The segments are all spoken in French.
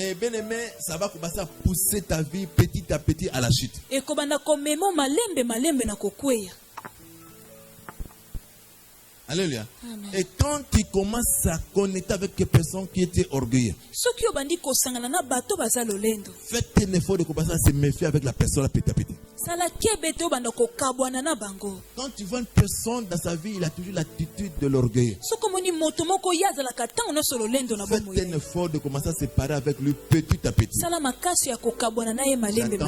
Et bien aimé, ça va commencer à pousser ta vie petit à petit à la chute. Et kobanda komemo malembe na kokweya. Alléluia. Amen. Et quand tu commences à connecter avec des personnes qui étaient orgueilleuses, faites un effort de commencer à se méfier avec la personne petit à petit. Quand tu vois une personne dans sa vie, il a toujours l'attitude de l'orgueil. Faites un effort de commencer à se séparer avec lui petit à petit. J'attends que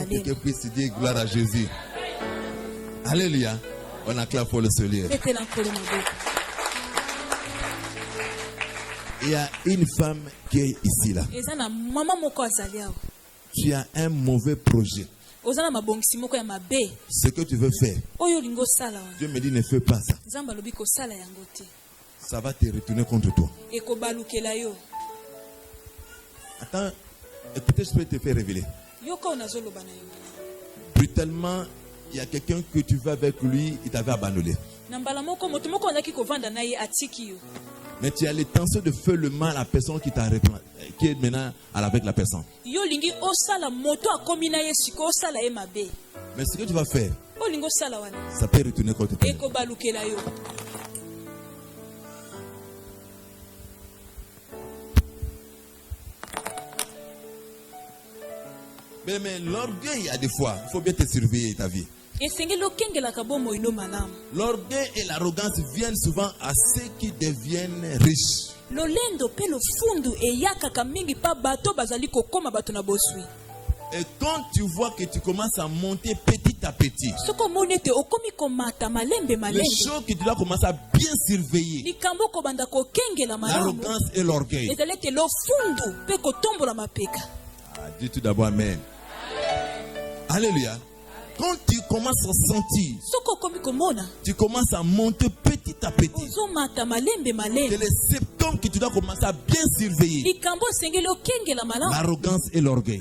quelqu'un puisse dire gloire à Jésus. Alléluia. On acclame pour le Seigneur. Il y a une femme qui est ici là. Tu as un mauvais projet. Ce que tu veux faire, Dieu me dit ne fais pas ça. Ça va te retourner contre toi. Attends, écoutez, je peux te faire révéler. Brutalement, il y a quelqu'un que tu vas avec lui, il t'avait abandonné. Mais tu as l'intention de faire le mal à la personne qui t'a repris, qui est maintenant avec la personne. Mais ce que tu vas faire, ça peut retourner contre toi. Mais l'orgueil, à des fois, il faut bien te surveiller ta vie. L'orgueil et l'arrogance viennent souvent à ceux qui deviennent riches. Et quand tu vois que tu commences à monter petit à petit, les choses que tu dois commencer à bien surveiller, l'arrogance et l'orgueil. Dis tout d'abord Amen. Alléluia. Quand tu commences à sentir, tu commences à monter petit à petit. C'est les symptômes que tu dois commencer à bien surveiller. L'arrogance et l'orgueil.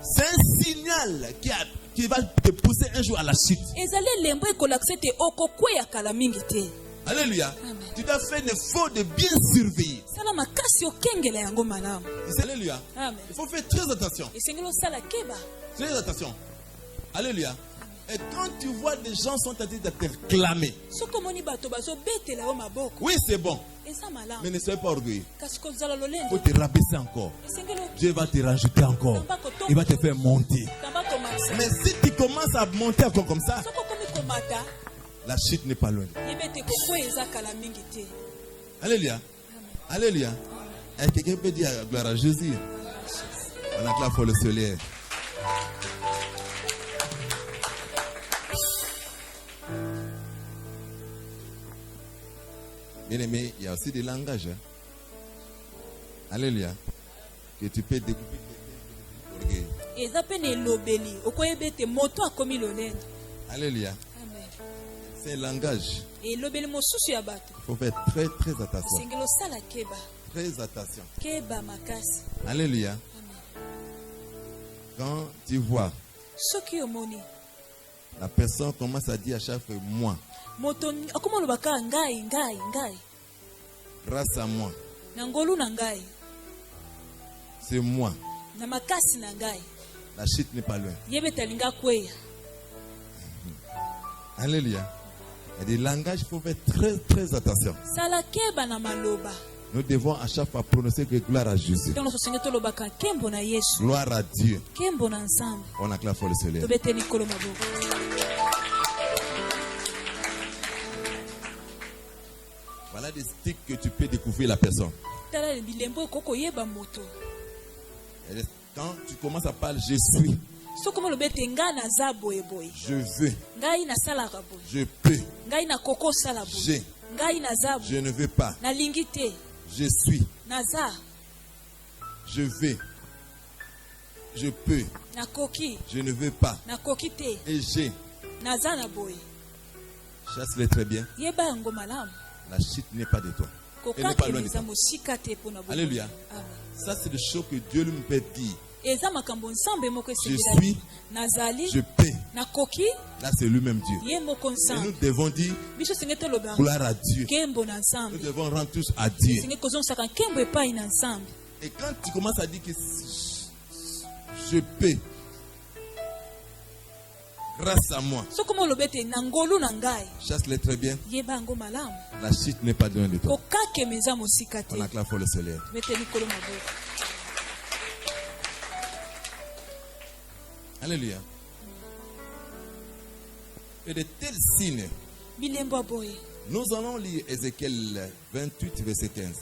C'est un signal qui va te pousser un jour à la chute. Alléluia. Amen. Tu dois faire un effort de bien surveiller. Alléluia. Amen. Il faut faire très attention. Très attention. Alléluia. Et quand tu vois des gens sont en train de te réclamer, oui, c'est bon. Mais ne sois pas orgueilleux. Il faut te rabaisser encore. Dieu va te rajouter encore. Il va te faire monter. Mais si tu commences à monter encore comme ça, la chute n'est pas loin. Alléluia. Alléluia. Et quelqu'un peut dire gloire à Jésus. On acclame pour le Seigneur. Bien aimé, il y a aussi des langages. Alléluia. Que tu peux découper. Alléluia. C'est un langage. Il faut faire très très attention. Très attention. Alléluia. Quand tu vois, la personne commence à dire à chaque fois moi. Grâce à moi. C'est moi. La chute n'est pas loin. Alléluia. Il y a des langages, il faut faire très très attention. Nous devons à chaque fois prononcer que gloire à Jésus. Gloire à Dieu. On acclame pour le Seigneur. Voilà des sticks que tu peux découvrir la personne. Quand tu commences à parler, je suis. Je veux. Je peux. Je ne veux pas. Je suis. Je vais. Je peux. Je ne veux pas. Et j'ai. Chasse-les très bien. La chute n'est pas de toi. Elle n'est pas loin de toi. Alléluia. Ça, c'est des choses que Dieu lui peut dire. Je suis, je paie. Là, c'est lui-même Dieu. Et nous devons dire gloire à Dieu. Nous devons rendre tous à Dieu. Et quand tu commences à dire que je paie grâce à moi, chasse-les très bien. La chute n'est pas loin de toi. On acclame pour le Seigneur. Alléluia. Et de tels signes. Nous allons lire Ézéchiel 28, verset 15.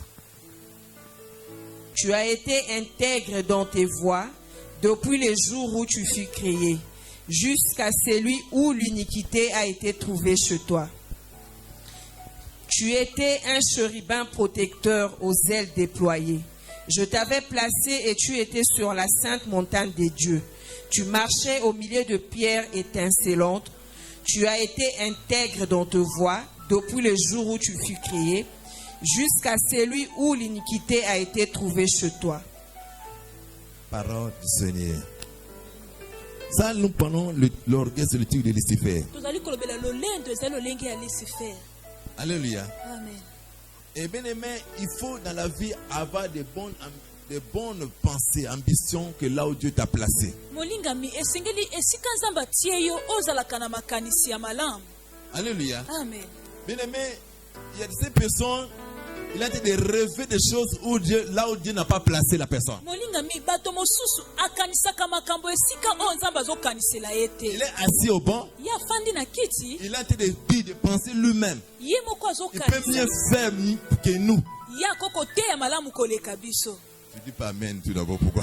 Tu as été intègre dans tes voies depuis le jour où tu fus créé, jusqu'à celui où l'iniquité a été trouvée chez toi. Tu étais un chérubin protecteur aux ailes déployées. Je t'avais placé et tu étais sur la sainte montagne des dieux. Tu marchais au milieu de pierres étincelantes. Tu as été intègre dans tes voies depuis le jour où tu fus créé, jusqu'à celui où l'iniquité a été trouvée chez toi. Parole du Seigneur. Ça, nous prenons l'orgueil sur le titre de Lucifer. Alléluia. Amen. Et bien aimé, il faut dans la vie avoir des bonnes pensées, ambitions que là où Dieu t'a placé. Alléluia. Amen. Bien aimé, il y a ces personnes, il a été de rêver des choses où Dieu, là où Dieu n'a pas placé la personne. Il est assis au banc. Il a été de penser lui-même. Il peut mieux faire que nous. Tu dis pas amen tout d'abord, pourquoi?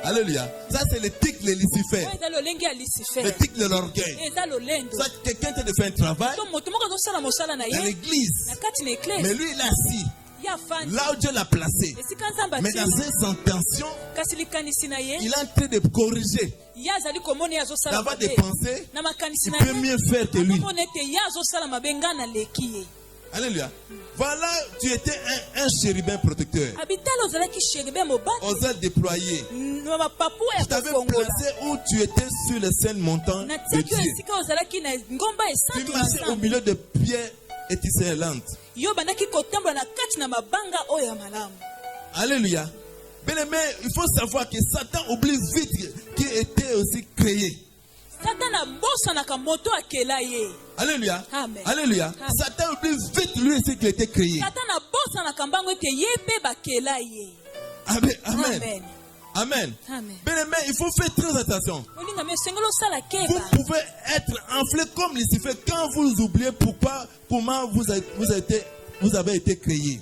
Alléluia. Ça c'est le tic de Lucifer. Le tic de l'orgueil. Ça, quelqu'un te fait un travail dans l'église. Mais lui il est assis là où Dieu l'a placé. Mais dans ses intentions, il est en train de corriger, d'avoir des pensées. Il peut mieux faire que lui. Alléluia. Voilà, tu étais un chérubin protecteur aux ailes déployées. Je t'avais placé où tu étais sur les saintes montagnes de Dieu. Tu marchais au milieu de pierres étincelantes. Alléluia. Bien aimé, il faut savoir que Satan oublie vite qu'il était aussi créé. Alléluia. Amen. Alléluia. Amen. Satan oublie vite lui aussi qu'il était créé. Amen. Amen. Amen. Bien aimé, il faut faire très attention. Vous pouvez être enflé comme Lucifer quand vous oubliez comment vous avez été créé.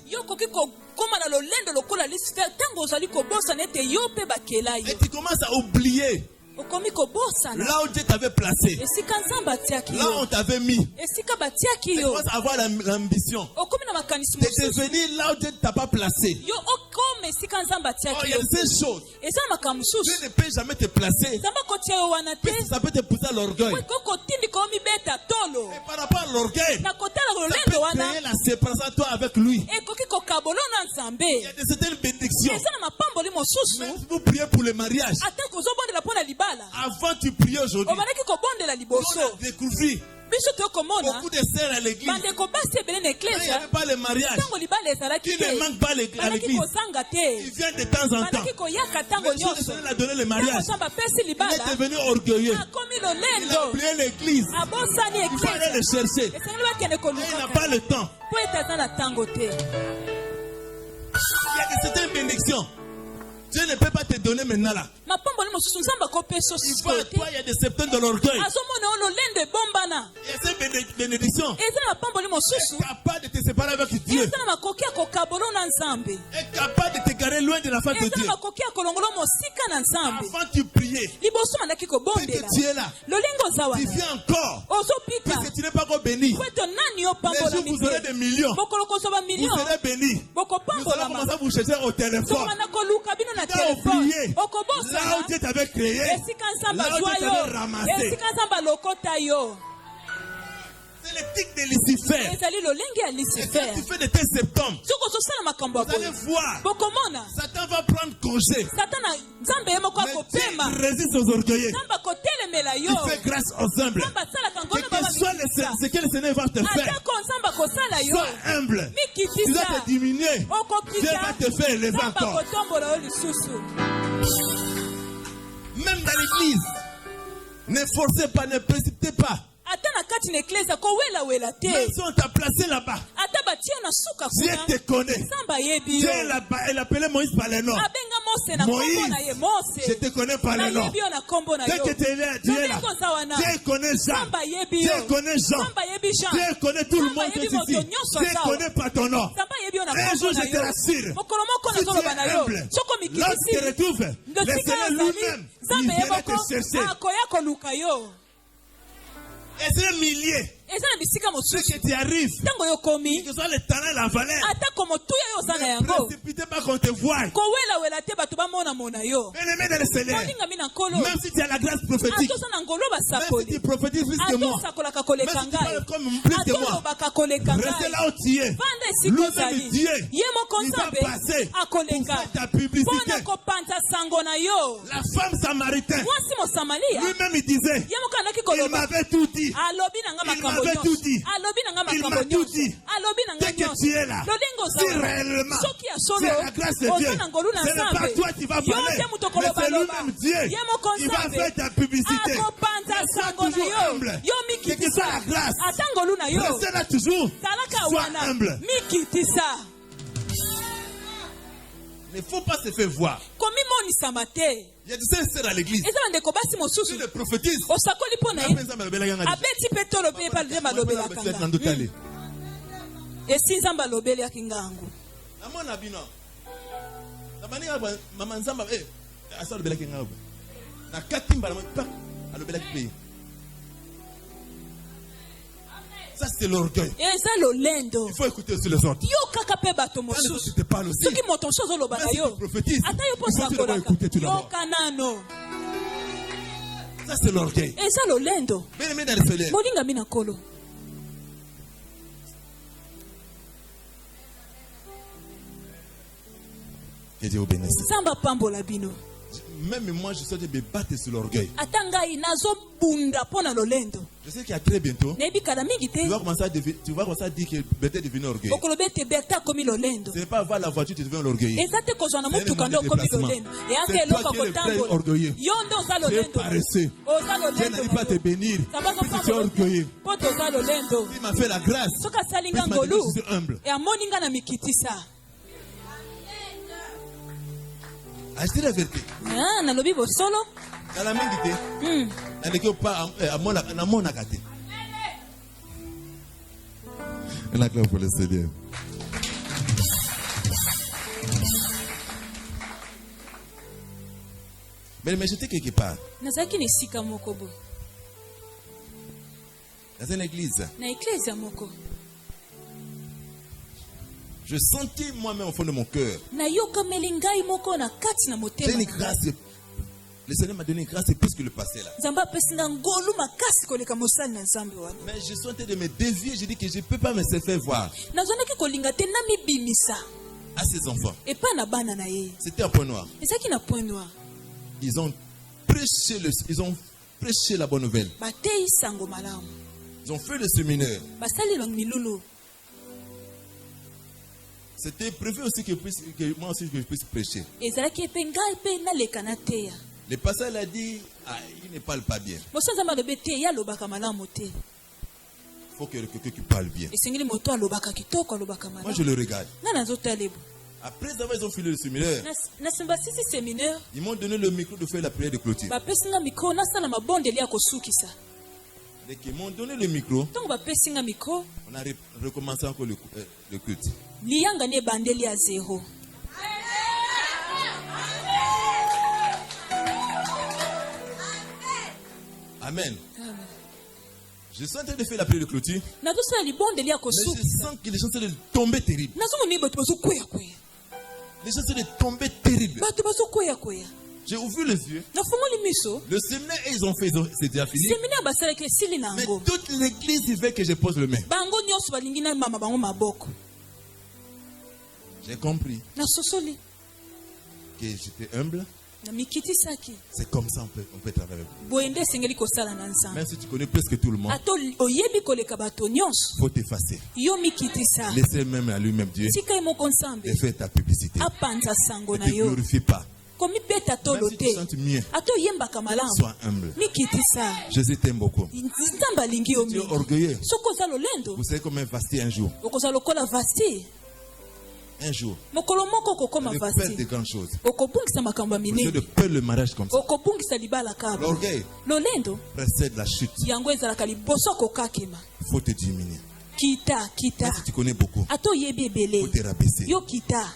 Et tu commences à oublier là où Dieu t'avait placé, là où on t'avait mis. Tu commences à avoir l'ambition de devenir là où Dieu ne t'a pas placé. Oh, il y a ces choses. Dieu ne peut jamais te placer. Ça peut te pousser à l'orgueil. Et par rapport à l'orgueil, ça peut créer la séparation toi avec lui. Il y a certaines bénédictions. Même si vous priez pour le mariage, avant tu priais aujourd'hui, on a découvert beaucoup de sœurs à l'église. Il n'y avait pas le mariage. Qui ne manque pas à l'église. Il vient de temps en temps. Mais Dieu a donné le mariage. Il est devenu orgueilleux. Il a oublié l'église. Il faut aller le chercher. Et il n'a pas le temps. Il y a certaines bénédictions. Dieu ne peut pas te donner maintenant là. Il faut à toi, il y a des septants de l'orgueil. Et ces bénédictions est capable de te séparer avec Dieu. Est capable de te garer loin de la face de Dieu. Avant tu priais, puisque tu es là, tu viens encore, puisque tu n'es pas encore béni. Les jours vous aurez des millions, vous serez bénis. Nous allons commencer à vous chercher au téléphone. Tu dois oublier là où Dieu t'avait créé, là où Dieu t'avait ramassé. C'est le tactique de Lucifer. Et quand tu fais de tes septembre, vous allez voir, Satan va prendre congé. Mais Dieu résiste aux orgueilleux. Il fait grâce aux humbles. Quel que soit ce que le Seigneur va te faire, sois humble. Tu dois te diminuer. Dieu va te faire élever encore. Même dans l'église, ne forcez pas, ne précipitez pas. Même si on t'a placé là-bas, Dieu te connaît. Dieu elle appelait Moïse par le nom. Moïse, je te connais par le nom. Dès que tu es là, Dieu est là. Dieu connaît Jean. Dieu connaît Jean. Dieu connaît tout le monde qui est ici. Dieu connaît pas ton nom. Un jour, je te rassure, si tu es humble, lorsqu'il retrouve le Seigneur lui-même, il viendra te chercher. Et c'est un millier. Ce qui t'y arrive, que ce soit le talent et la valeur, ne précipitez pas qu'on te voie. Bien-aimé dans le Seigneur, même si tu as la grâce prophétique, même si tu prophétises plus que moi, même si tu parles comme plus que moi, restez là où tu es. Lui-même Dieu, il va passer pour faire ta publicité. La femme samaritaine, lui-même il disait, il m'avait tout dit. Il m'avait tout dit. Il m'a tout dit. Dès que tu es là, si réellement c'est la grâce de Dieu, ce n'est pas toi qui vas parler, mais c'est lui-même Dieu. Il va faire ta publicité. Sois toujours humble. Quelle que soit la grâce, restez là toujours. Sois humble. Il ne faut pas se faire voir. Il y a des sœurs à l'église. Tu le prophétises. Ça, c'est l'orgueil. Il faut écouter aussi les autres. Quand les autres te parlent aussi, même si tu prophétises, il faut d'abord écouter tout d'abord. Ça, c'est l'orgueil. Bien aimé dans le Seigneur. Que Dieu vous bénisse. Même moi, je souhaite me battre sur l'orgueil. Je sais qu'il y a très bientôt, tu vas commencer à dire que Berthe est devenu orgueil. Ce n'est pas avoir la voiture, tu deviens orgueilleux. C'est toi qui es le frère orgueilleux. Tu es paresseux. Dieu n'arrive pas à te bénir. Si tu es orgueilleux, il m'a fait la grâce. Je suis humble. Acheter la vérité. Dans la main guidée. Dans le pas à mon agate. On acclame pour le Seigneur. Mais j'étais quelque part. Dans une église. Je sentais moi-même au fond de mon cœur. J'ai une grâce. Le Seigneur m'a donné une grâce plus que le passé là. Mais je suis en train de me dévier. Je dis que je ne peux pas me faire voir à ces enfants. C'était un point noir. Ils ont prêché la bonne nouvelle. Ils ont fait le séminaire. C'était prévu aussi que moi aussi que je puisse prêcher. Le pasteur a dit, il ne parle pas bien. Il faut que quelqu'un qui parle bien. Moi je le regarde. Après avoir ils ont fini le séminaire, ils m'ont donné le micro de faire la prière de clôture. Dès qu'ils m'ont donné le micro, on a recommencé encore le culte. Amen. Je suis en train de faire la prière de clôture. Mais je sens que les gens sont en train de tomber terribles. Les gens sont en train de tomber terribles. J'ai ouvert les yeux. Le séminaire, ils ont fait, c'est déjà fini. Mais toute l'église, il veut que je pose le main. J'ai compris que j'étais humble. C'est comme ça on peut travailler. Même si tu connais presque tout le monde, il faut t'effacer. Laissez même à lui-même Dieu et faire ta publicité. Ne te glorifie pas. Même si tu chantes mieux, sois humble. Jésus t'aime beaucoup. Tu es orgueilleux. Vous savez comment Vasti un jour. Un jour, le père de grandes choses. Vous de peur le mariage comme ça. L'orgueil précède la chute. Il faut te diminuer. Si tu connais beaucoup, il faut te rabaisser.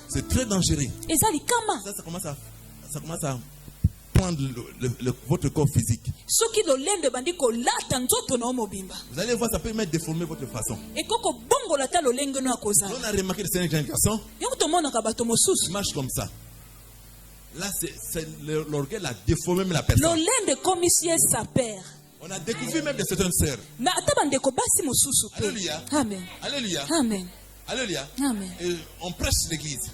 C'est très dangereux. Ça commence à prendre votre corps physique. Vous allez voir, ça peut même déformer votre façon. On a remarqué que c'est un jeune garçon. Il marche comme ça. Là, l'orgueil a déformé même la personne. On a découvert même de certaines sœurs. Alléluia. Amen. Alléluia. Amen. Alléluia. Amen. Et on prêche l'église.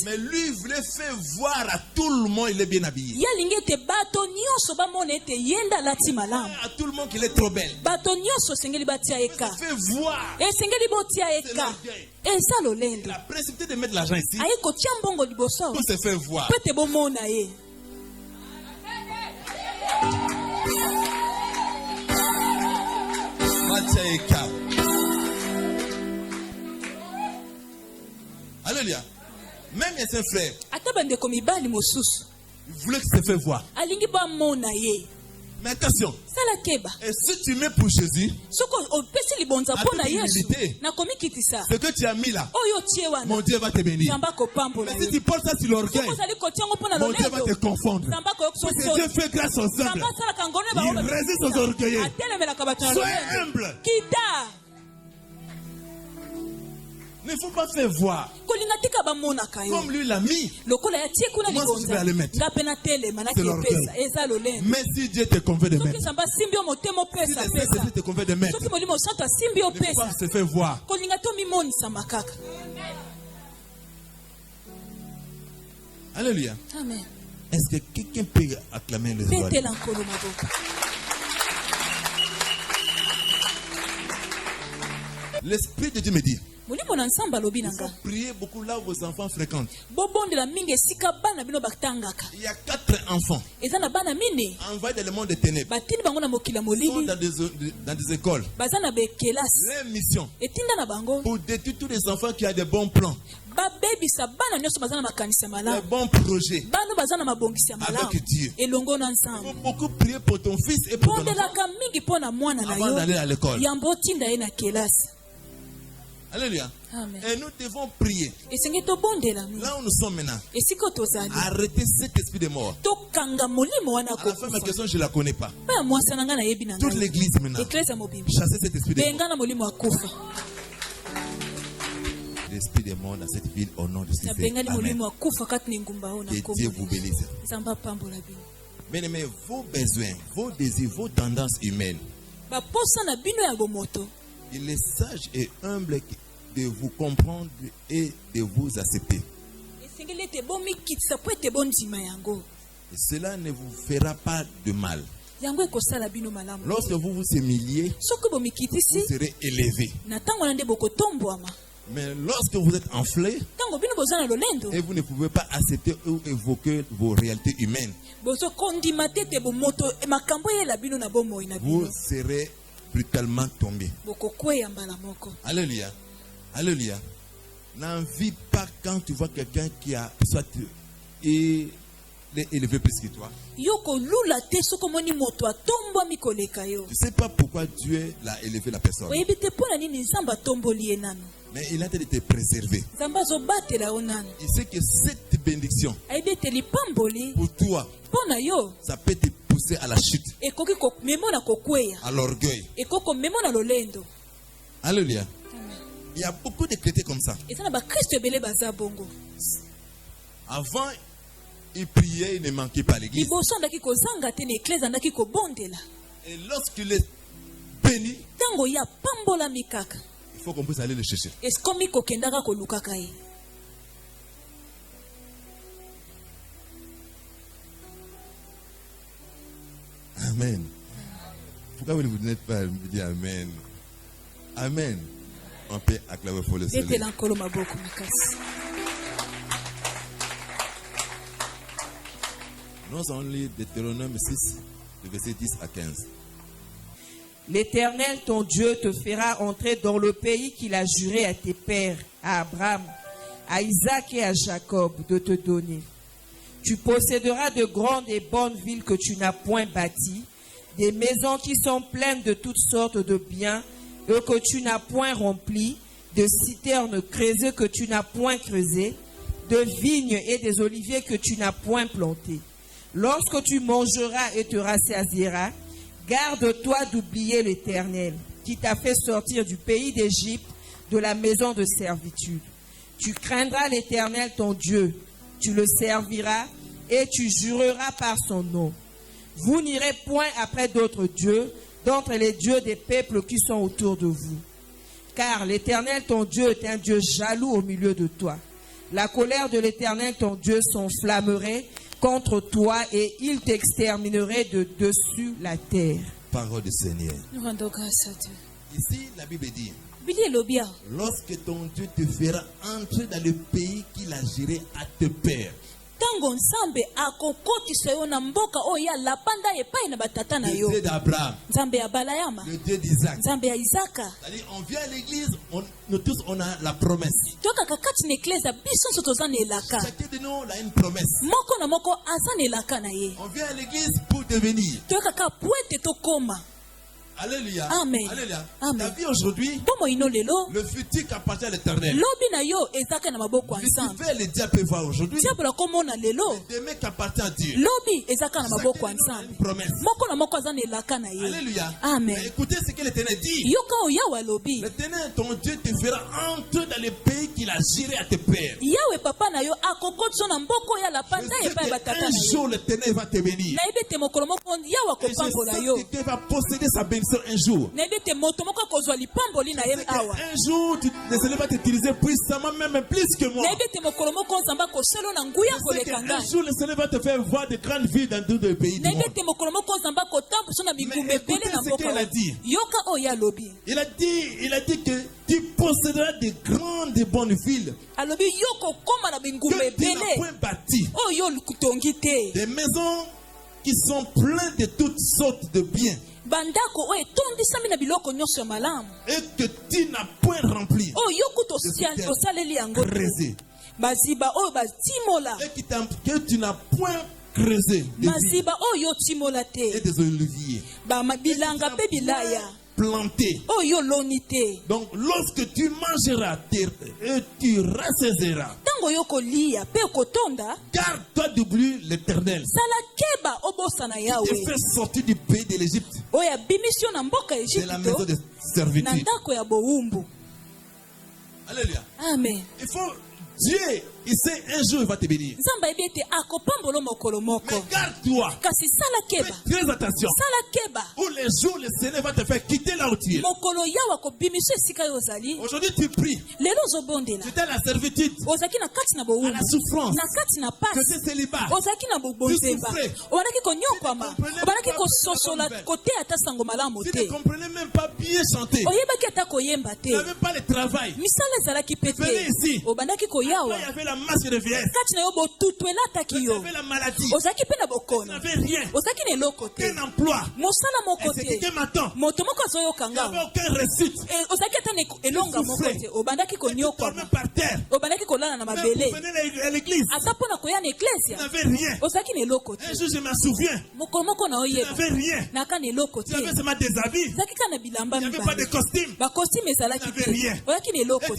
Mais lui, il voulait faire voir à tout le monde qu'il est bien habillé. À tout le monde qu'il est trop belle. Il fait voir. C'est l'orgueil. La précipité de mettre l'argent ici pour se faire voir. Alléluia. Même ses frères, il voulait qu'il se fait voir. Mais attention, et si tu mets pour Jésus, ce que tu as mis là, mon Dieu va te bénir. Mais si tu portes ça sur l'orgueil, mon Dieu va te confondre. Parce que Dieu fait grâce aux humbles. Il résiste aux orgueilleux. Sois humble. Il ne faut pas faire voir. Comme lui l'a mis. Moi, je vais aller mettre. C'est l'orgueil. Mais si Dieu te convainc de mettre, si le Saint-Esprit te convainc de mettre, il ne faut pas se faire voir. Alléluia. Amen. Est-ce que quelqu'un peut acclamer le roi? L'Esprit de Dieu me dit, il faut prier beaucoup là où vos enfants fréquentent. Il y a 4 enfants envoyés dans le monde des ténèbres. Ils sont dans des écoles. Leur mission pour détruire tous les enfants qui ont des bons plans, des bons projets avec Dieu. Il faut beaucoup prier pour ton fils et pour ton enfant avant d'aller à l'école. Alléluia. Amen. Et nous devons prier. Là où nous sommes maintenant, arrêtez cet esprit de mort. À la fin, ma question, je ne la connais pas. Toute l'église maintenant, chassez cet esprit de mort. L'esprit de mort dans cette ville au nom de Jésus. Amen. Que Dieu vous bénisse. Bien-aimés, vos besoins, vos désirs, vos tendances humaines, il est sage et humble de vous comprendre et de vous accepter. Et cela ne vous fera pas de mal. Lorsque vous vous humiliez, vous serez élevé. Mais lorsque vous êtes enflé et vous ne pouvez pas accepter ou évoquer vos réalités humaines, vous serez brutalement tombé. Alléluia. Alléluia. N'envie pas quand tu vois quelqu'un qui a soit élevé plus que toi. Tu ne sais pas pourquoi Dieu l'a élevé la personne. Mais il a été de te préserver. Il sait que cette bénédiction pour toi, ça peut te pousser à la chute, à l'orgueil. Alléluia. Il y a beaucoup de chrétiens comme ça. Avant, il priait, il ne manquait pas l'église. Et lorsqu'il est béni, il faut qu'on puisse aller le chercher. Amen. Pourquoi vous n'êtes pas dit Amen? Amen. On peut acclamer pour le Seigneur. Nous allons lire Deutéronome 6, le verset 10 à 15. L'Éternel, ton Dieu, te fera entrer dans le pays qu'il a juré à tes pères, à Abraham, à Isaac et à Jacob, de te donner. Tu posséderas de grandes et bonnes villes que tu n'as point bâties, des maisons qui sont pleines de toutes sortes de biens et que tu n'as point remplies, de citernes creusées que tu n'as point creusées, de vignes et des oliviers que tu n'as point plantés. Lorsque tu mangeras et te rassasieras, garde-toi d'oublier l'Éternel, qui t'a fait sortir du pays d'Égypte, de la maison de servitude. Tu craindras l'Éternel ton Dieu, tu le serviras et tu jureras par son nom. Vous n'irez point après d'autres dieux, d'entre les dieux des peuples qui sont autour de vous. Car l'Éternel ton Dieu est un Dieu jaloux au milieu de toi. La colère de l'Éternel ton Dieu s'enflammerait contre toi et il t'exterminerait de dessus la terre. Parole du Seigneur. Nous rendons grâce à Dieu. Ici, la Bible dit, lorsque ton Dieu te fera entrer dans le pays qu'il a juré à tes pères. Tango nzambe akokotisa yo na mboka oyo ya lapanda epai na batata na yo. Le Dieu d'Abraham. Nzambe ya Balayama. Le Dieu d'Isaac. Nzambe ya Isaka. C'est-à-dire, on vient à l'église, nous tous on a la promesse. Toka kakati na ekleza biso nso toza na elaka. Chacun de nous a une promesse. Moko na moko aza na elaka na ye. On vient à l'église pour devenir. Toka ka puete tokoma. Alléluia. Amen. Alléluia. Amen. La vie aujourd'hui, le futur qui appartient à l'Éternel. Lucifer, les diables peuvent voir aujourd'hui. Demain qui appartient à Dieu. Chacun de nous a une promesse. Alléluia. Amen. Mais écoutez ce que l'Éternel dit. L'Éternel, ton Dieu, te fera entrer dans le pays qu'il a juré à tes pères. Je sais qu'un jour l'Éternel va te bénir. Et je sais que Dieu va posséder sa bénédiction un jour. Un jour, le Seigneur va t'utiliser puissamment, même plus que moi. Je sais qu'un jour, le Seigneur va te faire voir de grandes villes dans tout le pays du monde. Mais écoutez ce qu'il a dit. Il a dit que tu posséderas de grandes et bonnes villes que tu n'as point bâties. Des maisons qui sont pleines de toutes sortes de biens. Et que tu n'as point rempli. Creusé. Et que tu n'as point creusé. Et des oliviers. Planté. Donc lorsque tu mangeras et tu rassasiras, garde-toi d'oublier l'Éternel qui te fait sortir du pays de l'Égypte, de la maison de servitude. Alléluia. Amen. Il faut Dieu, il sait un jour il va te bénir. Mais garde-toi. Fais très attention. Ou les jours le Seigneur va te faire quitter là où tu es. Aujourd'hui tu pries. Tu es dans la servitude. À la souffrance. Que c'est célibat. Tu souffrais. Tu ne comprenais même pas bien chanter. Tu n'avais pas le travail. Tu venais ici. Il y avait la masse de vieillesse. Tu avais la maladie. Tu n'avais rien. Aucun emploi. Et c'est qui m'attend. Il n'y avait aucun récit. Tu souffrais. Tu dormais par terre. Même pour venir à l'église. Tu n'avais rien. Un jour je me souviens. Tu n'avais rien. Tu avais seulement des habits. Il n'y avait pas de costume. Tu n'avais rien. Et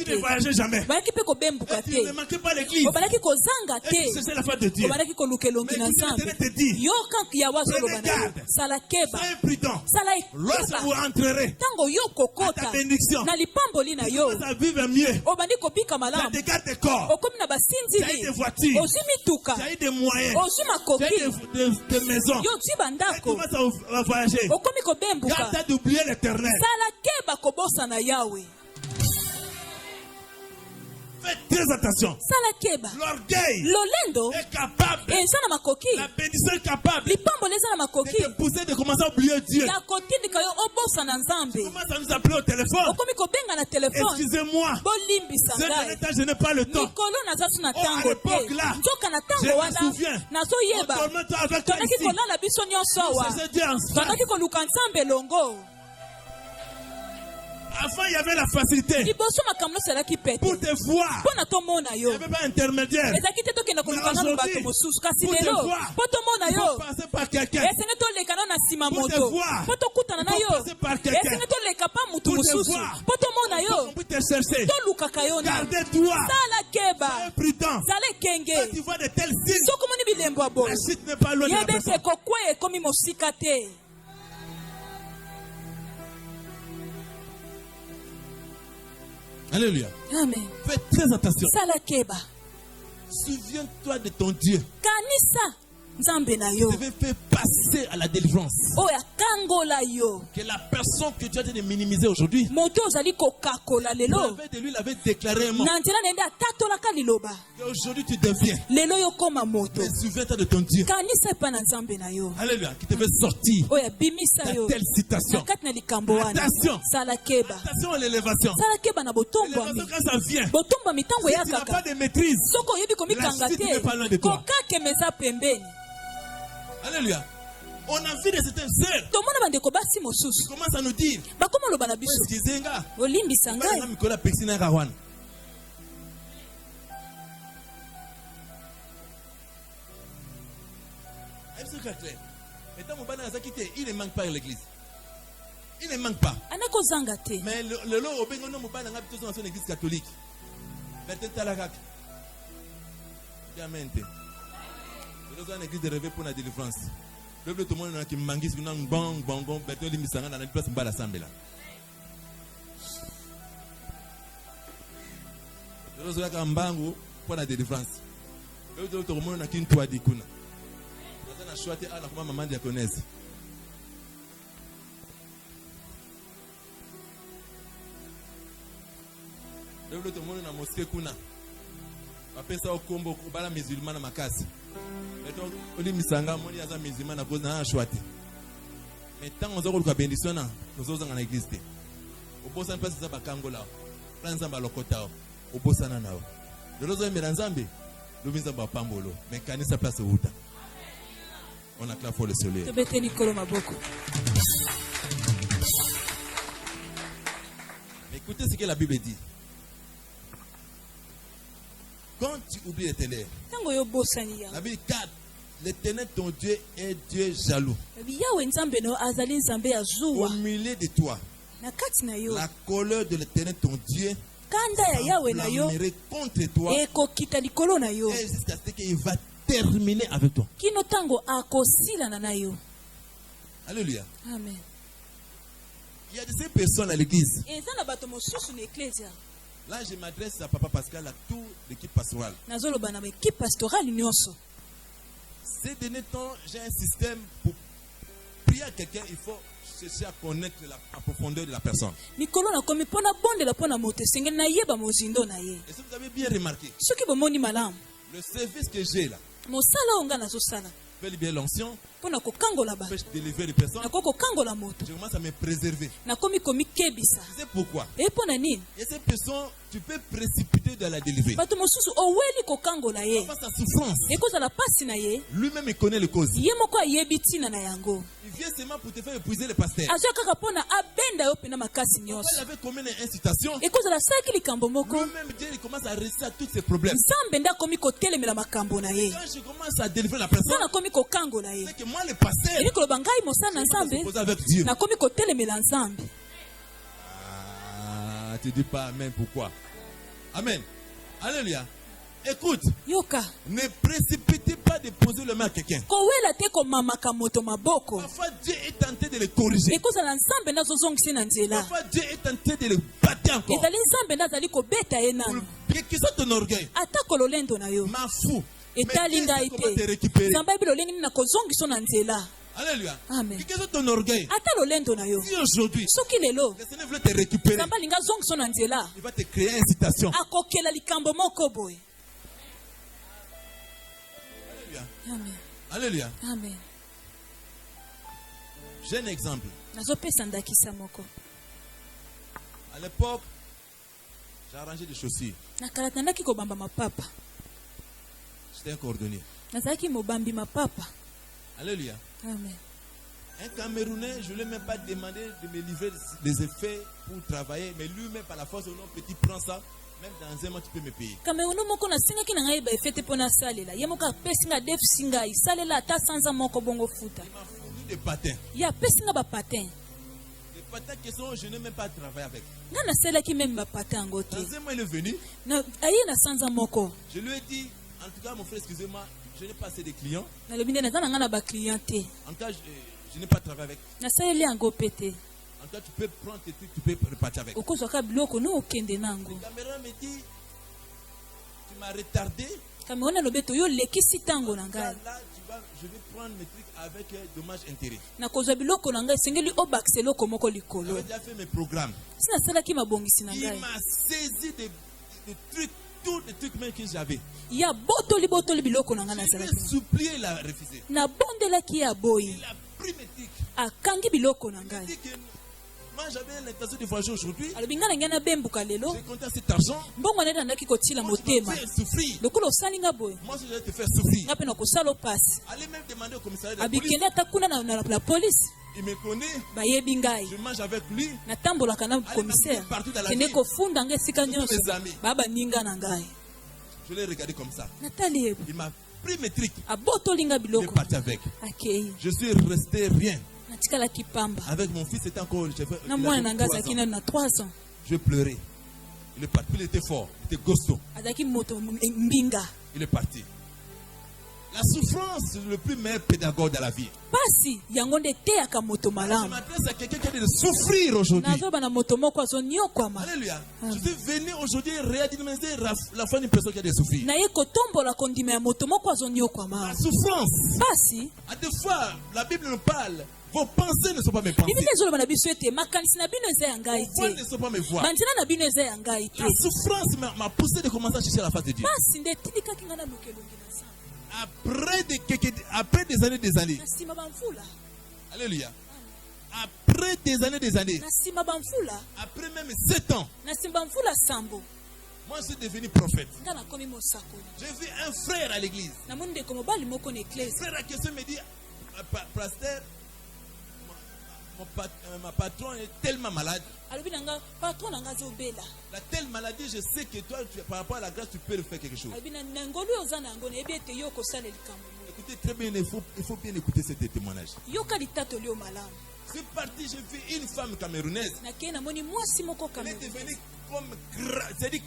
tu ne voyageais jamais. Tu ne manquais pas l'église. Et tu cherchais la foi de Dieu. Mais écoutez, l'Éternel te dit, prenez garde. Soyez prudent. bénédiction. Lorsque vous entrerez à ta bénédiction, tu commences à vivre mieux. Tu as des gardes de corps, tu as eu des voitures, tu as eu des moyens, tu as eu des maisons, tu commences à voyager. Garde d'oublier l'éternel. Faites très attention. L'orgueil est capable. La bénédiction est capable de te pousser de commencer à oublier Dieu. Tu commences à nous appeler au téléphone. Excusez-moi. Je n'ai pas le temps. À l'époque là, je me souviens. On dormait avec toi ici. Nous faisons Dieu ensemble. Avant, il y avait la facilité. Pour te voir, il n'y avait pas intermédiaire. Mais aujourd'hui, pour te voir, il faut passer par quelqu'un. Pour te voir, il faut passer par quelqu'un. Pour te voir, on peut te chercher. Gardez-toi. Soyez prudent. Quand tu vois de tels signes, la chute n'est pas loin de la personne. Alléluia. Amen. Fais très attention. Salakeba. Souviens-toi de ton Dieu. Kanisa. Nzambe na yo. Tu devais faire passer à la délivrance. Oya kangola yo. Que la personne que tu as de minimiser aujourd'hui, moto ozali kokakola lelo. De lui l'avait déclaré un mot. Nanzela nende atatola kaliloba. Aujourd'hui tu deviens. Lelo yo koma moto. Mais souviens-toi de ton Dieu. Kanisa pa na nzambe na yo. Alléluia. Qui te veut sortir. Oya bimisa yo. Telle citation. Nakati na likambo wana. Attention. Salakeba. Attention à l'élévation. Salakeba na botombo ami. Quand ça vient. Botombo mitango ya kaka. Si tu n'as pas de maîtrise. Soko yebi komikanga te. Kokake meza pembeni. Alléluia. On a vu de certains sœurs. Ils commencent à nous dire. Excusez-moi. Il ne manque pas à l'église. Il ne manque pas. Mais le lot au Bengono Mobana dans son église catholique. Amen. Dans une église de réveil pour la délivrance. Le tout le monde qui manguise qui n'ont bang bang bang beto limisanga dans la place de l'assemblée là. Le reste là mbangu pour la délivrance. Le tout le monde qui n'toa di kuna. Dans la choite à la maman diaconesse. Le tout le monde na mosquée kuna. Apesa okombo kubala musulman na makasi. Meto oli misanga moni aza musulman na cause na chouate. Mais tant on zoko ka bénédiction na ozozanga na église te. Obosa mpesa za bakangola. Pranza ba lokota. Obosa na nao. Lozo emela nzambe. Luminza ba pambolo. Mais kanisa place uta. On acclame pour le soleil. Tebete Nicolo maboko. Écoutez ce que la Bible dit. Quand tu oublies l'éternel, la Bible dit car l'éternel ton Dieu est Dieu jaloux. Au milieu de toi, la colère de l'éternel ton Dieu s'enflammerait contre toi et jusqu'à ce qu'il va terminer avec toi. Alléluia. Amen. Il y a de ces personnes à l'église. Là, je m'adresse à Papa Pascal, à toute l'équipe pastorale. Ces derniers temps, j'ai un système pour prier à quelqu'un, il faut chercher à connaître la profondeur de la personne. Et si vous avez bien remarqué, le service que j'ai là, fait libérer l'ancien, peut délivrer les personnes. Je commence à me préserver. Tu sais pourquoi? Et ces personnes, tu peux précipiter de la délivrer. Face à sa souffrance, lui-même il connaît les causes. Il vient seulement pour te faire épuiser le pasteur. Il avait commis une incitation. Lui-même Dieu il commence à réussir à tous ses problèmes. Quand je commence à délivrer la personne, c'est que moi le pasteur, je commence à poser avec Dieu. Ah, tu dis pas amen, pourquoi? Amen. Alléluia. Écoute. Yoka. Ne précipitez pas de poser le main à quelqu'un. Parfois Dieu est tenté de le corriger. Parfois Dieu est tenté de le battre encore. Pour que soit ton orgueil. Ma fou. Mais Dieu sait comment te récupérer. Alléluia. Amen. Que soit ton orgueil. Si aujourd'hui, le Seigneur veut te récupérer, il va te créer une incitation. Amen. Alléluia. Amen. J'ai un exemple. À l'époque, j'ai arrangé des chaussures. J'étais un cordonnier. Alléluia. Amen. Un Camerounais, je ne lui ai même pas demandé de me livrer des effets pour travailler, mais lui-même, par la force de l'homme petit, prend ça. Même dans un mois, tu peux me payer. Il m'a fourni des patins. Des patins qui sont, je n'ai même pas travaillé avec. Dans un mois, il est venu. Je lui ai dit, en tout cas, mon frère, excusez-moi, je n'ai pas assez de clients. En tout cas, je n'ai pas travaillé avec. En tout cas, tu peux prendre tes trucs, tu peux repartir avec. Le Cameroun me dit, tu m'as retardé. Là, je vais prendre mes trucs avec dommages intérêts. J'avais déjà fait mes programmes. Il m'a saisi des trucs, tous les trucs même que j'avais. Je lui ai supplié, il a refusé. Il a pris mes trucs. Il a dit que moi j'avais l'intention de voyager aujourd'hui. J'ai compté cet argent. Moi je vais te faire souffrir. Moi je vais te faire souffrir. Allez même demander au commissariat de la police. Il me connaît. Je mange avec lui. Allez partout dans la ville. Mes amis. Je l'ai regardé comme ça. Il m'a pris mes trucs. Il est parti avec. Je suis resté rien. Avec mon fils, c'était encore. Je pleurais. Il est parti. Il était fort. Il était costaud. Il est parti. La souffrance, c'est le plus meilleur pédagogue de la vie. Je m'adresse à quelqu'un qui a de souffrir aujourd'hui. Alléluia. Je suis venu aujourd'hui réadministrer la fin d'une personne qui a de souffrir. La souffrance. À des fois, la Bible nous parle. Vos pensées ne sont pas mes pensées. Vos voix ne sont pas mes voix. La souffrance m'a poussé de commencer à chercher la face de Dieu. Après des années. Alléluia. Après des années. Après même 7 ans. Moi je suis devenu prophète. J'ai vu un frère à l'église. Un frère à question me dit, pasteur, ma patron est tellement malade. La telle maladie, je sais que toi, par rapport à la grâce, tu peux le faire quelque chose. Écoutez très bien, il faut bien écouter ce témoignage. Je suis parti, j'ai vu une femme camerounaise. Elle est devenue comme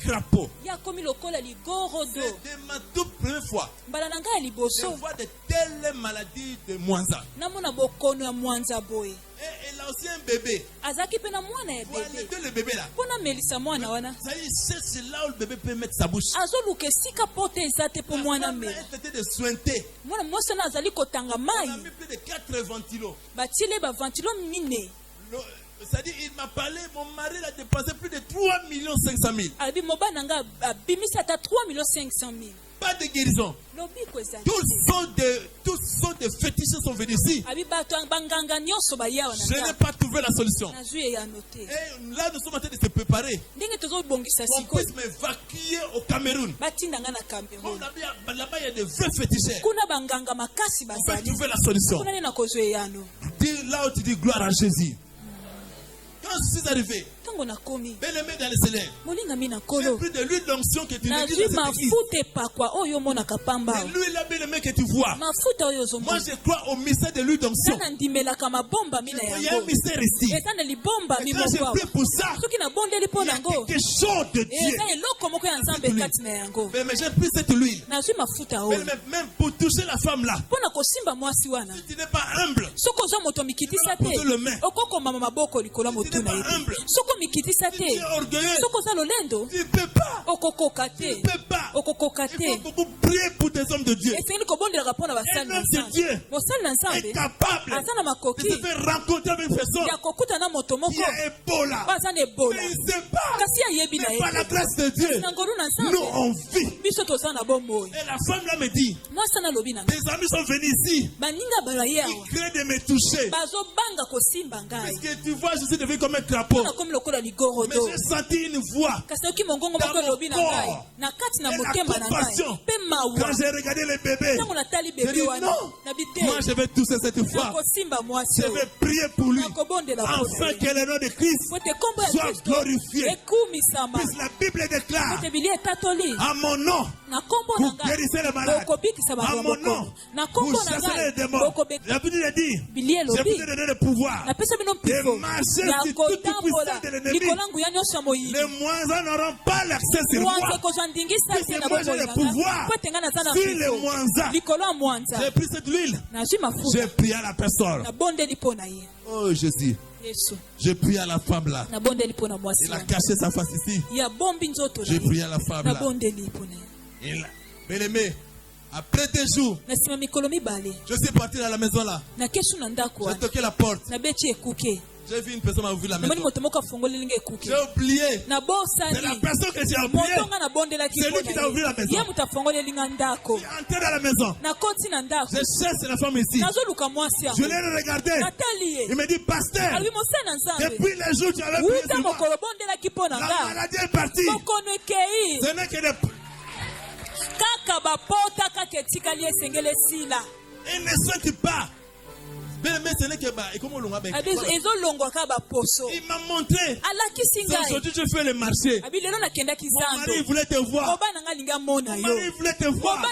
crapaud. C'était ma toute première fois. Je vois de telles maladies de Mwanza. Et elle a aussi un bébé. Pour allaiter le bébé là. Ça y est, c'est là où le bébé peut mettre sa bouche. La femme est traitée de sointer. On a mis plus de 4 ventilos. C'est-à-dire, il m'a parlé, mon mari a dépensé plus de 3 500 000. Pas de guérison. Toutes sortes de fétiches sont venus ici. Je n'ai pas trouvé la solution. Et là, nous sommes en train de se préparer. On puisse m'évacuer au Cameroun. Là-bas, il y a des vrais féticheurs. On peut trouver la solution. Dis là où tu dis gloire à Jésus. Quand je suis arrivé, Bien-aimé dans le Seigneur, j'ai pris de l'huile d'onction que tu négliges dans cette église. Et l'huile là, bien-aimé, que tu vois. Moi, je crois au mystère de l'huile d'onction. Il y a un mystère ici. Et quand j'ai pris pour ça, il y a quelque chose de Dieu. Mais j'ai pris cette huile. Même pour toucher la femme là. Si tu n'es pas humble, tu vas poser le main. Si tu n'es pas humble, si tu es orgueilleux, tu ne peux pas. Tu ne peux pas. Il faut beaucoup prier pour des hommes de Dieu. Un homme de Dieu est capable de se faire rencontrer avec une personne qui a Ebola. Mais il ne sait pas. Mais par la grâce de Dieu, nous on vit. Et la femme là me dit, tes amis sont venus ici. Ils craignent de me toucher. Parce que tu vois, je suis devenu comme un crapaud. Mais j'ai senti une voix dans mon corps. Et la compassion. Quand j'ai regardé les bébés, j'ai dit non. Moi je vais toucher cette fois. Je vais prier pour lui. Afin que le nom de Christ soit glorifié. Puisque la Bible déclare à mon nom, vous guérissez les malades. À mon nom, vous chassez les démons. La Bible dit, j'ai vous donné le pouvoir de marcher sur toute puissance de l'ennemi. Les moisons n'auront pas l'accès sur moi. Puisque moi j'ai le pouvoir sur les moisons. J'ai pris cette huile. J'ai prié à la personne. Oh Jésus. J'ai prié à la femme là. Il a caché sa face ici. J'ai prié à la femme là. Bien-aimé, après 2 jours, je suis parti dans la maison là. J'ai toqué la porte. J'ai vu une personne m'a ouvert la maison. J'ai oublié. C'est la personne que j'ai oublié. C'est lui qui t'a ouvert la maison. Je suis entré dans la maison. Je cherche la femme ici. Je l'ai regardé. Il me dit, pasteur, depuis les jours où tu avais prié sur moi, la maladie est partie. Ce n'est que des... Il ne sentit pas. Il m'a montré. Aujourd'hui, je fais le marché. Mon mari voulait te voir. Mon mari voulait te voir.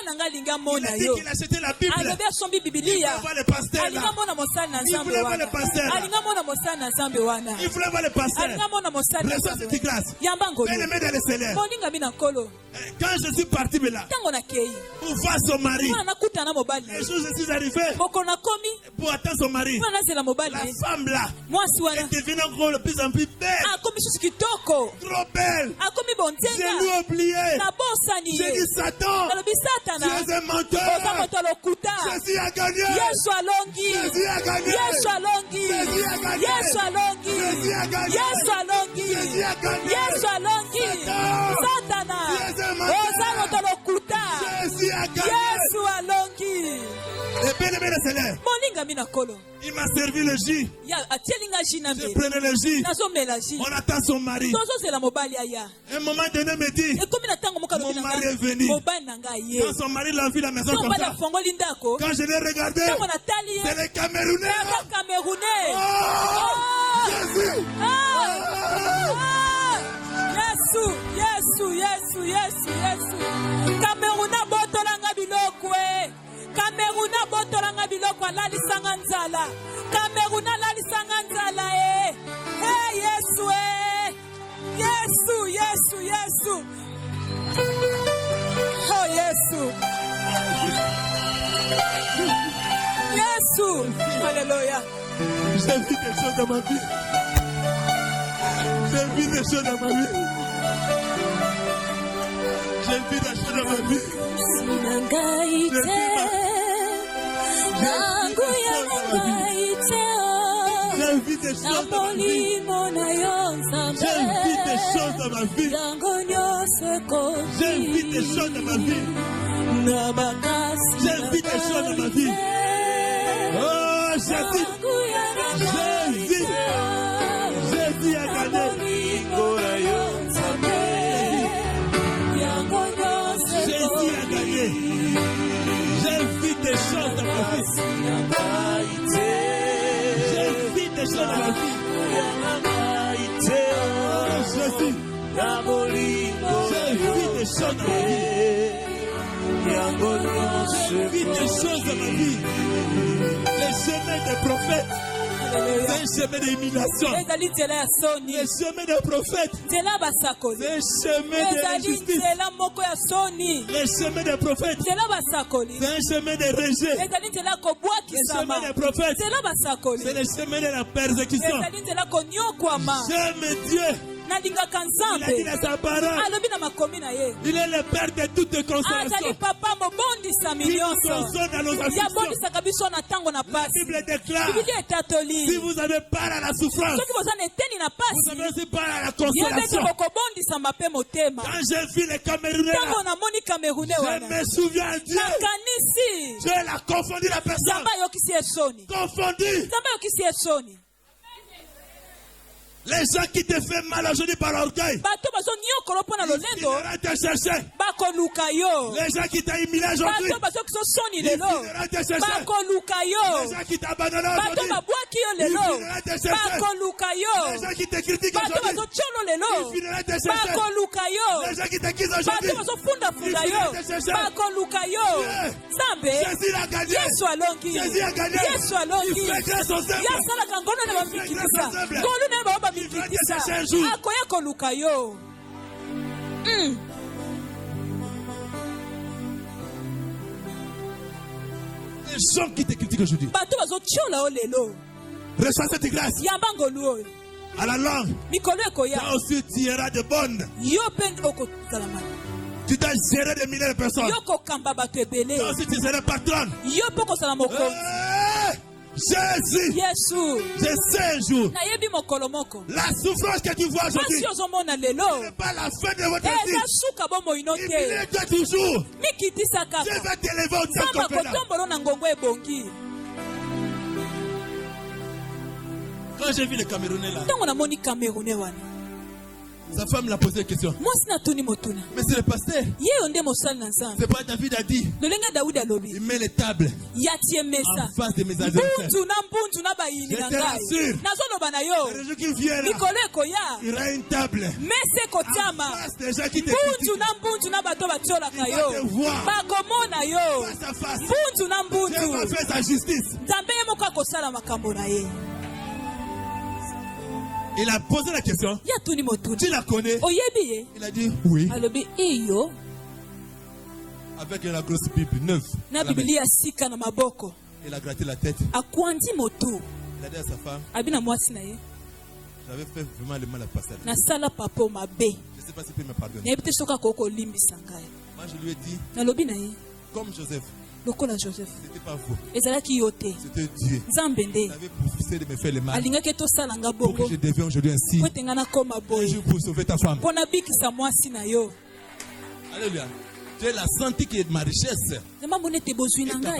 Il a dit qu'il achetait la Bible. Il voulait voir le pasteur là. Il voulait voir le pasteur là. Il voulait voir le pasteur. Reçois cette grâce. Bien-aimé dans le Seigneur. Quand je suis parti là, pour voir son mari, un jour je suis arrivé pour attendre son mari. La femme là est devenue encore de plus en plus belle. Trop belle. Je lui ai oublié. J'ai dit Satan, tu es un menteur. Jésus a gagné. Jésus a gagné. Jésus a gagné. Jésus a gagné. Jésus a gagné. Jésus a gagné. Jésus a gagné. Satana. Jésus a gagné. Et bien-aimé le Seigneur, il m'a servi le jus. Je prenais le jus. On attend son mari. Un moment donné, me dit, mon mari est venu. Quand son mari l'a vu la maison comme ça, quand je l'ai regardé, c'est le Camerounais. Oh, Jésus. Camerouna botolanga bilokwe. Camerouna botolanga biloko alali sanga nzala. Camerouna alali sanga nzala Hey Yesu Yesu Yesu Yesu. Oh Yesu. Yesu. Alléluia. J'ai vu des choses dans ma vie. J'ai vu des choses dans ma vie. J'ai vu des choses dans ma vie. J'ai vu des choses dans ma vie. J'ai vu des choses dans ma vie. J'ai vu des choses dans ma vie. J'ai vu des choses dans ma vie. Oh, Jésus. Jésus a gagné. Jésus a gagné. J'ai vu des choses dans ma vie. J'ai vu des choses dans ma vie. J'ai vu des choses dans ma vie. J'ai vu des choses dans ma vie. Les chemins des prophètes. C'est un chemin d'humiliation. Les chemins des prophètes. C'est un chemin de justice. Les chemins des prophètes. C'est un chemin de rejet. Les chemins des prophètes. C'est le chemin de la persécution. J'aime Dieu. Il a dit dans sa parole. Il est le père de toute consolation. Il nous console dans nos afflictions. La Bible déclare, si vous avez peur à la souffrance, vous avez aussi peur à la consolation. Quand j'ai vu les Camerounais, je me souviens de Dieu. Dieu a confondu la personne. Confondu. Les gens qui te font mal aujourd'hui par orgueil, ils finiront te chercher. Les gens qui t'ont humilié aujourd'hui, ils finiront te chercher. Les gens qui t'abandonnent aujourd'hui, ils finiront te chercher. Les gens qui te critiquent aujourd'hui, ils finiront te chercher. Les gens qui te quittent aujourd'hui, ils finiront te chercher. Jésus a gagné. Jésus a gagné. Il fait grâce aux œuvres. Il fait grâce aux œuvres. Il va te chercher un jour. Les gens qui te critiquent aujourd'hui, reçois cette grâce. À la langue, toi aussi tu iras de bonnes. Tu dois gérer des milliers de personnes. Toi aussi tu seras patronne. Jésus, je sais un jour, la souffrance que tu vois aujourd'hui n'est pas la fin de votre vie. Il finit toujours. Dieu va t'élever au temple. Quand j'ai vu le Camerounais là, sa femme l'a posé la question. Mais c'est le pasteur. C'est pas David a dit. Il met les tables en face de mes adversaires. Je te rassure. Les gens qui viennent là, il y aura une table en face des gens qui te critiquent. Il va te voir face à face. Dieu va faire sa justice. Il a posé la question. Tu la connais? Il a dit oui. Avec la grosse Bible neuve. Il a gratté la tête. Il a dit à sa femme, j'avais fait vraiment le mal à passer. Je ne sais pas si tu peux me pardonner. Moi je lui ai dit, comme Joseph. C'était pas vous. C'était Dieu. Il avait poussé de me faire le mal pour que je devienne aujourd'hui ainsi. Un jour pour sauver ta femme. Alléluia. Tu l'as senti qui est de ma richesse. Et capable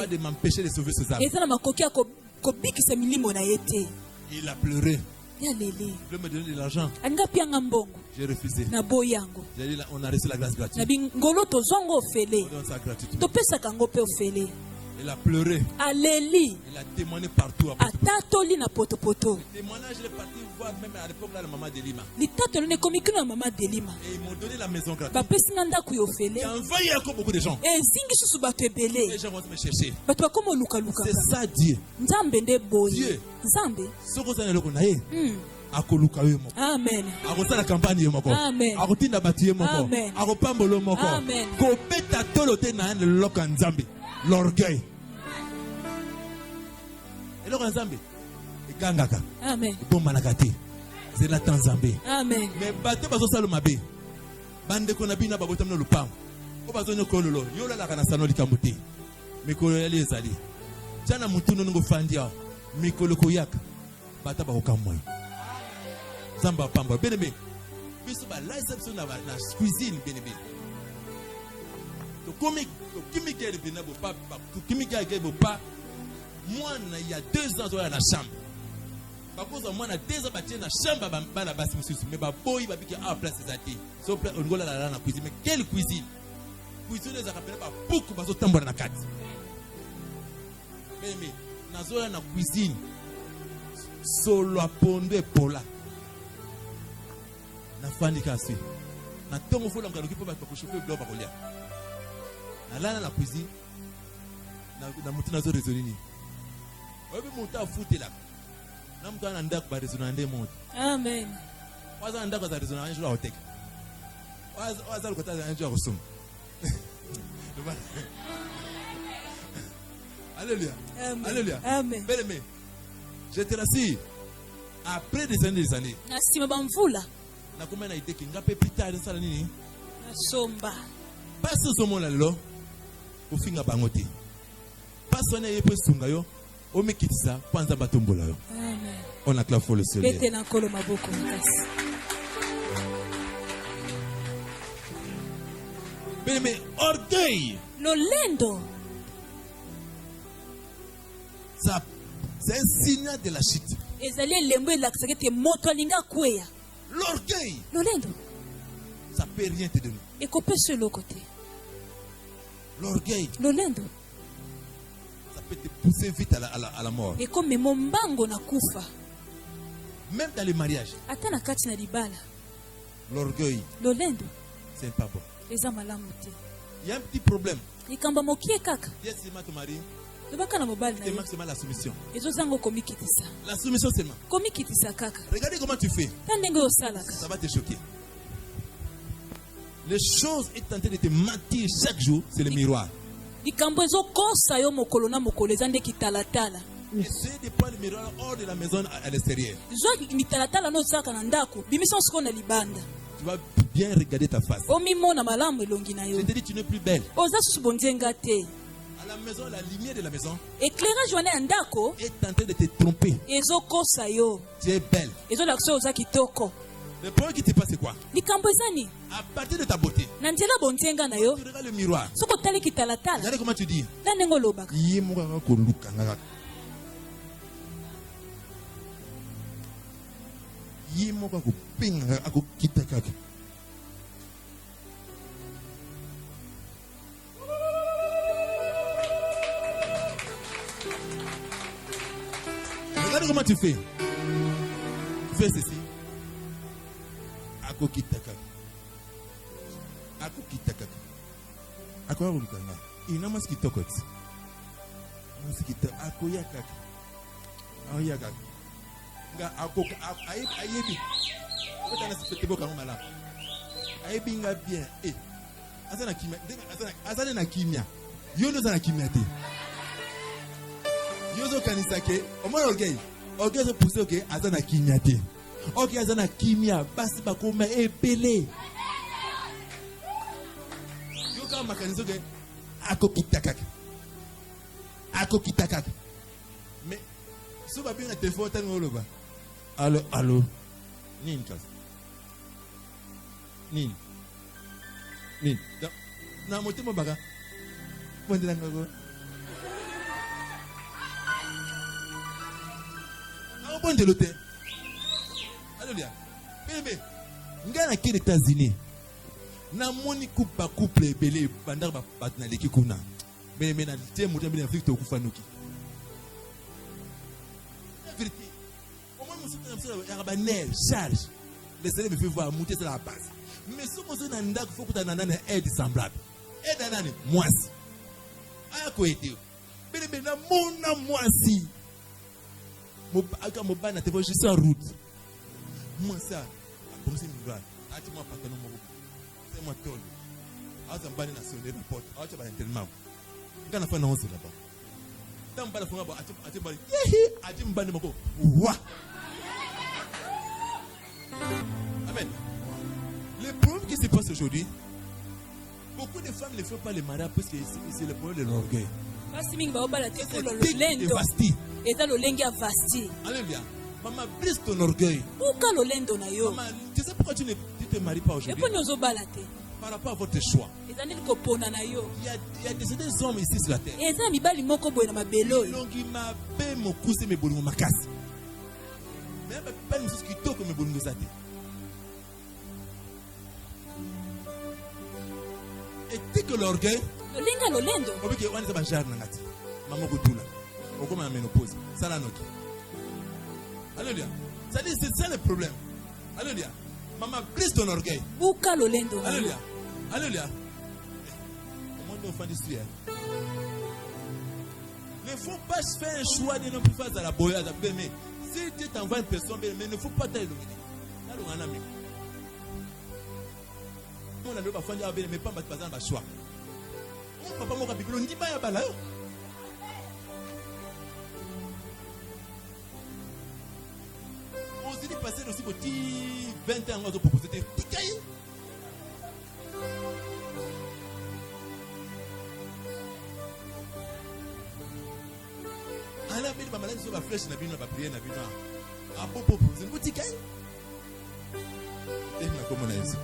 de m'empêcher de sauver ses âmes. Il a pleuré. Il veut me donner de l'argent. J'ai refusé. J'ai dit, on a reçu la grâce gratuite. On donne ça gratuitement. Il a pleuré. Il a témoigné partout. Le témoignage est parti voir même à l'époque là la maman de Lima. Et ils m'ont donné la maison gratuite. J'ai envoyé encore beaucoup de gens. Les gens vont me chercher. C'est ça Dieu. Dieu. Ce que vous avez akoluka yo moko. Amen. Akosala campagne yo moko. Amen. Akotinda batu yo moko. Amen. Akopambolo moko. Amen. Kopeta tolote na le loka nzambe. L'orgueil. Et loka nzambe. Ekangaka. Amen. Bomanaka te. Zela tanzambe. Amen. Mais bate bazo salo mabe. Bande ko na bina babota na lupango. Ko bazo nyokololo. Yola la kana sano likambuti. Mikolo yali ezali. Jana mutuno ngo fandia. Mikolo koyaka. Bata ba kokamoi. Zamba pamba benebe biso ba live na cuisine benebe to kimi gere benabo pa to kimi gere bo pa moi il y a 2 ans dans la chambre ba cause moi na 2 ans ba tiena chambre ba na basi mususu mais ba boy ba biki à place zati so on ngola la na cuisine mais quelle cuisine les a rappelé ba beaucoup ba so tambola na kati benebe na zo na cuisine solo apondo epola Na fandi kasi. Na tongo fola ngaloki po ba ko chauffer blo ba kolia. Na lana la cuisine. Na mutina zo rezonini. Obi muta futela. Na mtu anaenda kwa rezonande moto. Amen. Waza anda kwa rezonande njoo hotek. Waza alikotaza njoo kusoma. Alléluia. Amen. Alléluia. Amen. Bien-aimé, je te rassure, après des années, Nasima bamvula. na combien na été kinga pe plus tard ça nini? Nasomba. Passe ce moment là lelo, ofinga bangote. Passe on est pe sunga yo, o mekitisa kwanza batombola yo. Amen. On acclame le Seigneur. Bete na kolo maboko makasi. Bien-aimé, orgueil. Lolendo. Ça, c'est un signal de la chute. Ezali lembo elakisaka te moto alinga kweya. L'orgueil, Lolendo. ça peut rien te donner. Ekopesa eloko te. L'orgueil, Lolendo. ça peut te pousser vite à la mort. Ekomema mbango na kufa. Même dans les mariages, Ata na kati na libala. l'orgueil, Lolendo. c'est pas bon. Eza malamu te. Il y a un petit problème. Likamba mokie kaka. Yes, c'est ma ton mari. Lobaka na mobali na C'est yo. maximum la soumission. Ezozanga komikitisa. La soumission seulement. Komikitisa kaka. Regardez comment tu fais. Ta ndenge osalaka. Ça va te choquer. Les choses est en train de te mentir chaque jour, c'est le miroir. Likambo ezokosa yo mokolo na mokolo eza nde kitalatala. Essayez de prendre le miroir hors de la maison à l'extérieur. Zwa mitalatala no osalaka na ndako bimisa osiko na libanda. Tu vas bien regarder ta face. Omimona malamu elongi na yo. Je te dis, tu n'es plus belle. Oza susu bonzenga te. À la maison, la lumière de la maison Éclairage wana ya ndako est en train de te tromper. ezokosa yo. Tu es belle. Ezolakisa oza kitoko. Le problème qui te passe, c'est quoi? Likambo ezani À partir de ta beauté, na nzela bonzenga na yo. tu regardes le miroir. Soko tali kitalatala. Regardez comment tu dis. Na ndenge olobaka. Yé moka koluka ngaka. Yé moka kupinga akukita kaka. Regarde comment tu fais. Fais ceci. Akukita kaka. Akukita kaka. Akwa kulukanga. Inama sikitoko tsi. Musikita akoya kaka. Akoya kaka. Nga akoka ayebi. Kota na sipetebo kama malamu. Ayebi nga bien. Eh. Asana kimia. Asana na kimia. Yono sana kimia te. Yozo kanisa ke. Omona orgueil. Orgueil se pousser ok. Asana kimia te. Ok asana kimia. Basi bakoma ebele. Yoka makanizo ke. Akokita kaka. Akokita kaka. Mais si va bien le téléphone tango loba. Allô. Nini kaza. Nini. Na motema baka. Mwendela ngako. Bon de l'hôtel. Alléluia. Bébé. Ngana ki États-Unis. Na moni couple belé bandar ba batna leki kuna. Bébé na tie mutambi na Afrique to kufanuki. La vérité. Au moins monsieur na ba nerf charge. Les élèves me fait voir monter sur la base. Mais ce que vous avez faut que vous ayez aide semblable. Aide à l'année, moi si. À quoi est-il? Bébé na moi si. Je suis en route. Moi, ça, comme c'est une grande. Moi, c'est moi, tol. Je suis en national de la porte. Je suis en tellement. Je suis en là-bas. Je suis en train Amen. Le problème qui se passe aujourd'hui, beaucoup de femmes ne font pas le mariage parce que c'est le problème de l'orgueil. C'est dévasté. Alléluia. Maman, brise ton orgueil. Maman, tu sais pourquoi tu ne te maries pas aujourd'hui? Par rapport à votre choix. Il y a des hommes ici sur la terre. Et dès que l'orgueil, Alléluia. C'est ça le problème. Alléluia. Maman, brise ton orgueil. Alléluia. Alléluia. Au monde enfant d'histoire. Il ne faut pas faire un choix de ne plus faire à la boyade. Mais si Dieu t'envoie une personne, mais il ne faut pas t'illuminer. On a le bafon de mais pas dans le choix. On papa mon biblo ndi ba ya bala. On s'est dit passer aussi pour 20 ans on a proposé des ticaï. Ala beli ba malade sur la flèche na bino ba prière na bino. A popo proposer des ticaï. Et na comme on a dit.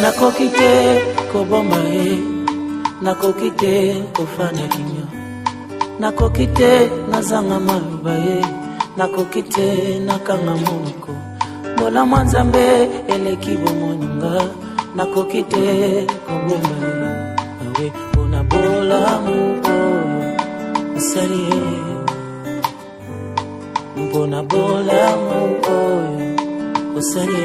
Nakokite kobomae, nakokite kofana kinyo, nakokite nazanga malubae, nakokite nakanga moko, bola mwanzambe eleki bomonunga, nakokite kobomae, awe bona bola moko, salie, bona bola moko, osali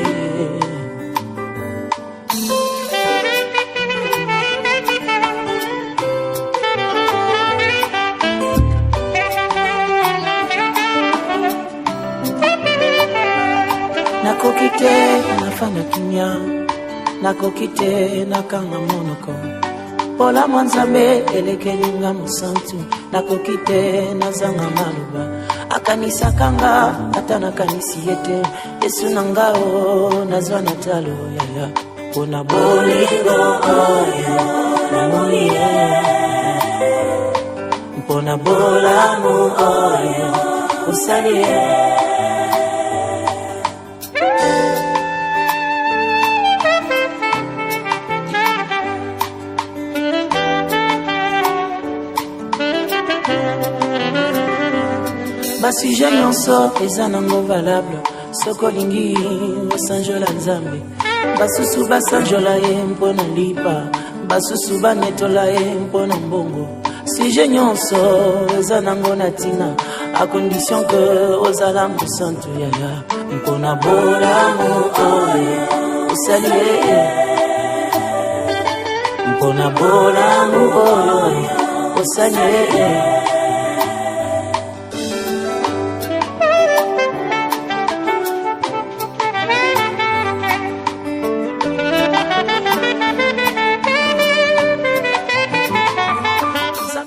nakokite nafanya kimya nakokite nakanga monoko pola mwanzambe elekelinga musantu nakokite nazanga maluba akanisa kanga ata nakanisi yete yesu nangao nazwa natalo yaya pona bolingo oyo namulie pona bolamu oyo usalie basujet nyonso eza nango valable sokolingi osanjola nzambe basusu basanjola ye mpona lipa basusu banetola ye mpona mbongo sujet nyonso eza nango na ntina a condition ke ozala mosantu yaya mpona bolamu oyo osali ye mpona bolamu oyo osali ye